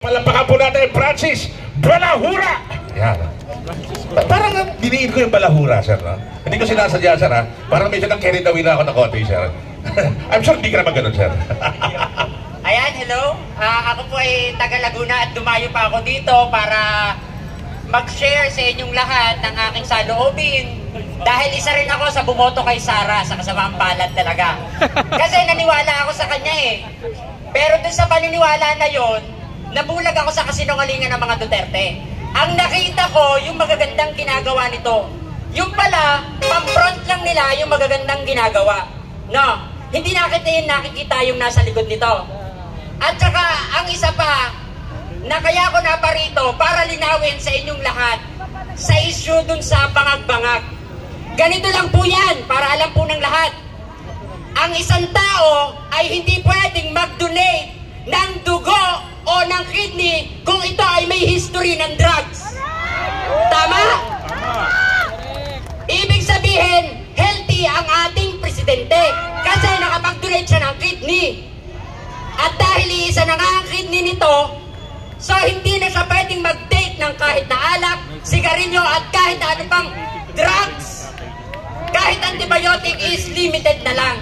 Palampakan po natin Francis Balahura. Yan. Parang diniin ko yung Balahura, sir. No? Hindi ko sinasadya, sir. Ha? Parang medyo nang-carry away na ako ng konti, sir. I'm sure hindi ka naman ganun, sir. Ayan, hello. Ako po ay taga Laguna at dumayo pa ako dito para mag-share sa inyong lahat ng aking saloobin. Dahil isa rin ako sa bumoto kay Sara sa kasamang palad talaga. Kasi naniwala ako sa kanya eh. Pero dun sa paniniwala na yon, nabulag ako sa kasinungalingan ng mga Duterte. Ang nakita ko, yung magagandang ginagawa nito. Yung pala, pang-front lang nila yung magagandang ginagawa. No, hindi nakikita yung nasa likod nito. At saka, ang isa pa, na kaya ko naparito para linawin sa inyong lahat sa issue dun sa bangag-bangag. Ganito lang po yan, para alam po ng lahat. Ang isang tao ay hindi pwedeng mag-donate ng dugo o ng kidney kung ito ay may history ng drugs. Tama? Ibig sabihin, healthy ang ating presidente kasi nakapag-donate siya ng kidney. At dahil iisa na nga ang kidney nito, so hindi na siya pwedeng mag-take ng kahit na alak, sigarilyo at kahit na ano pang drugs. Kahit antibiotic is limited na lang.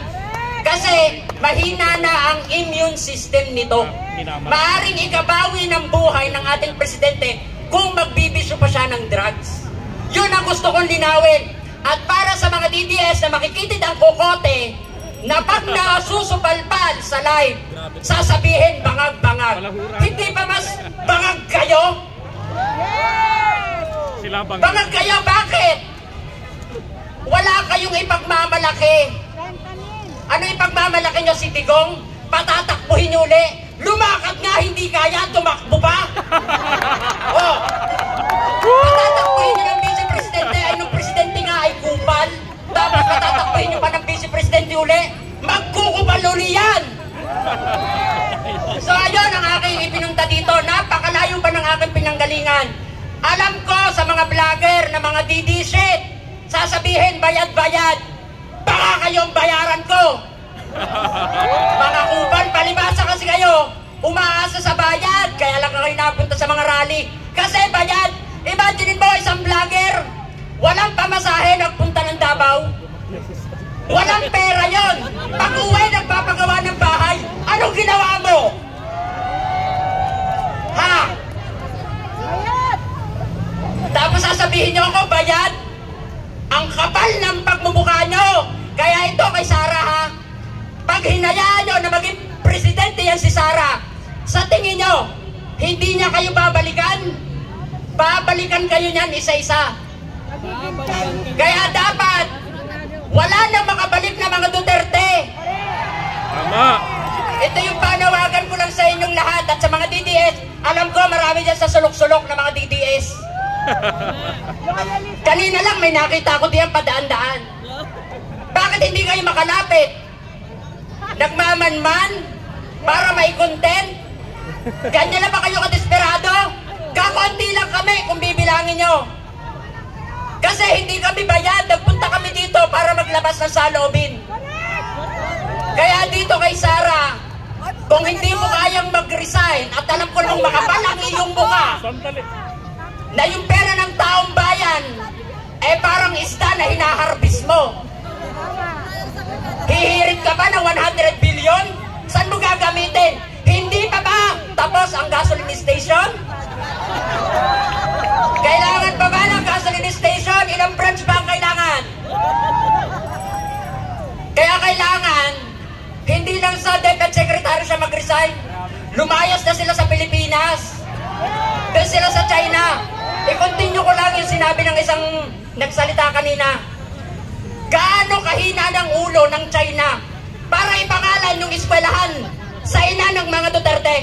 Kasi mahina na ang immune system nito. Maaring ikabawi ng buhay ng ating presidente kung magbibisyo pa siya ng drugs. Yun ang gusto kong linawin. At para sa mga DDS na makikitid ang kokote na pag nasusupalpal sa live, sasabihin bangag-bangag. Hindi ba mas bangag kayo? Bangag kayo, bakit? Wala kayong ipagmamalaki. Ano ipagmamalaki nyo, si Digong? Patatakbuhin nyo uli. Lumakad nga, hindi kaya, tumakbo pa. Oh. Patatakbuhin nyo ng vice-presidente, ay nung presidente nga ay kupal. Tapos patatakbuhin nyo pa ng vice-presidente uli. Magkukupal uli yan. So ayun ang aking ipinunta dito. Napakalayo pa ng aking pinanggalingan. Alam ko sa mga vlogger na mga DD shit, sasabihin bayad-bayad. Baka kayong bayaran ko. Mga kupal, palibasa kasi kayo. Umaasa sa bayad, kaya lang kayo napunta sa mga rally. Kasi bayad, imagine mo isang vlogger, walang pamasahe, nagpunta ng Davao. Walang pera yon. Pag-uwi, nagpapagawa ng bahay. Anong ginawa mo? Ha? Tapos sasabihin nyo ako, bayad? Ang kapal ng pagmumukha nyo. Kaya ito kay Sara ha, pag hinayaan nyo na maging presidente yan si Sara, sa tingin nyo, hindi niya kayo babalikan? Babalikan kayo niyan isa-isa. Kaya dapat, wala nang makabalik na mga Duterte. Tama. Ito yung panawagan ko lang sa inyong lahat at sa mga DDS. Alam ko marami dyan sa sulok-sulok na mga DDS. Kanina lang may nakita ko diyan padaan-daan. Bakit hindi kayo makalapit? Nagmamanman para may content? Ganyan na ba kayo kadesperado? Kakunti lang kami kung bibilangin nyo. Kasi hindi kami bayad. Nagpunta kami dito para maglabas ng saloobin. Kaya dito kay Sara, kung hindi mo kayang mag-resign at alam ko nung makapal ang iyong mukha na yung pera ng taong bayan eh parang isda na hinaharbis mo. Hihirit ka ba ng 100 billion? Saan mo gagamitin? Hindi pa ba tapos ang gasoline station? Kailangan pa ba ng gasoline station? Ilang branch ba ang kailangan? Kaya kailangan, hindi lang sa DepEd Secretary siya mag-resign. Lumayas na sila sa Pilipinas. Doon sila sa China. I-continue ko lang yung sinabi ng isang nagsalita kanina. Gaano kahina ng ulo ng China para ipangalan yung eskwelahan sa ina ng mga Duterte?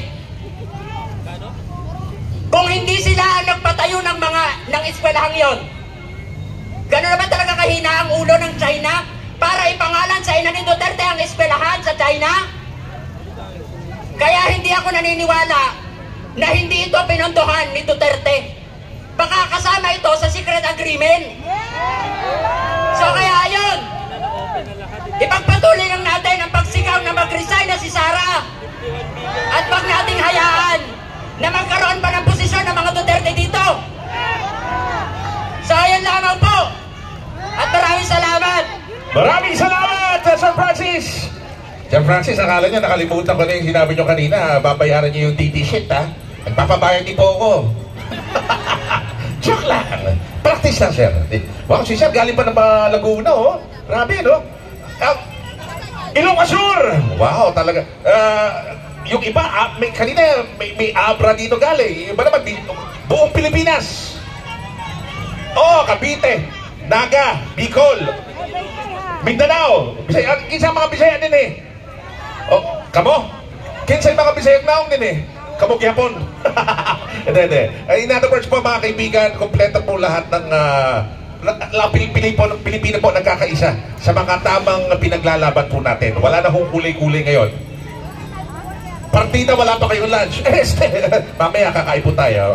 Kung hindi sila ang nagpatayo ng eskwelahang yon, gano'n naman talaga kahina ang ulo ng China para ipangalan sa ina ni Duterte ang eskwelahan sa China? Kaya hindi ako naniniwala na hindi ito pinondohan ni Duterte. Baka kasama ito sa secret agreement. So kaya ayun, ipagpatuloy lang natin ang pagsigaw na mag-resign na si Sara. At wag nating hayaan na magkaroon pa ng posisyon ng mga Duterte dito. So, ayun lamang po. At maraming salamat. Maraming salamat, Sir Francis! Sir Francis, akala niya nakalimutan ko na yung sinabi niyo kanina. Babayaran niyo yung TT sheet, ha? Nagpapabayad din po ako. Joke lang. Practice lang, sir. Wow, si Sir galing pa ng Laguna, oh. Grabe, no? Ilocosur! Wow, talaga. Yung iba, kanina may Abra dito galing. Yung iba naman, buong Pilipinas. Oh, Cavite, Naga, Bicol, Mindanao. Bisaya, kinsa mga Bisaya din eh. Oh, kamo? Kinsa mga Bisaya naong din eh. Kamo gyapon. Hindi. In other words po mga kaibigan, kompleto po lahat ng Pilipino po nagkakaisa sa mga tamang pinaglalaban po natin. Wala na hong kulay-kulay ngayon. Partida, wala pa kayong lunch. Mamaya kakain po tayo.